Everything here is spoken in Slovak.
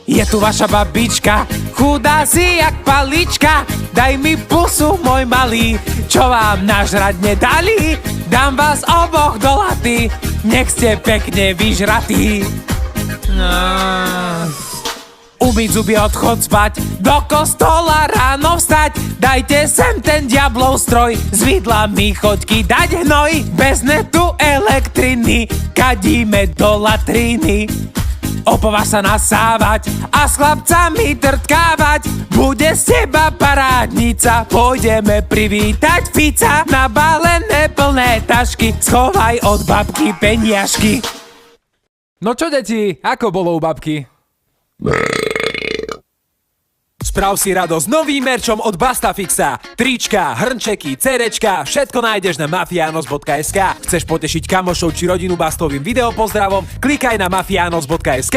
Je tu vaša babička, chudá si jak palička. Daj mi pusu, môj malý, čo vám nažrať nedali. Dám vás oboch do laty, nech ste pekne vyžratí. Umyť zuby, odchod spať, do kostola ráno vstať. Dajte sem ten diablov stroj, s vidlami choďky dať hnoj. Bez netu elektriny, kadíme do latriny. Opova sa nasávať a s chlapcami trtkávať. Bude z teba parádnica, pôjdeme privítať Fica. Nabalené plné tašky, schovaj od babky peniažky. No čo, deti, ako bolo u babky? Sprav si radosť novým merčom od Bastafixa. Trička, hrnčeky, cerečka, všetko nájdeš na mafianos.sk. Chceš potešiť kamošov či rodinu Bastovým videopozdravom? Klikaj na mafianos.sk.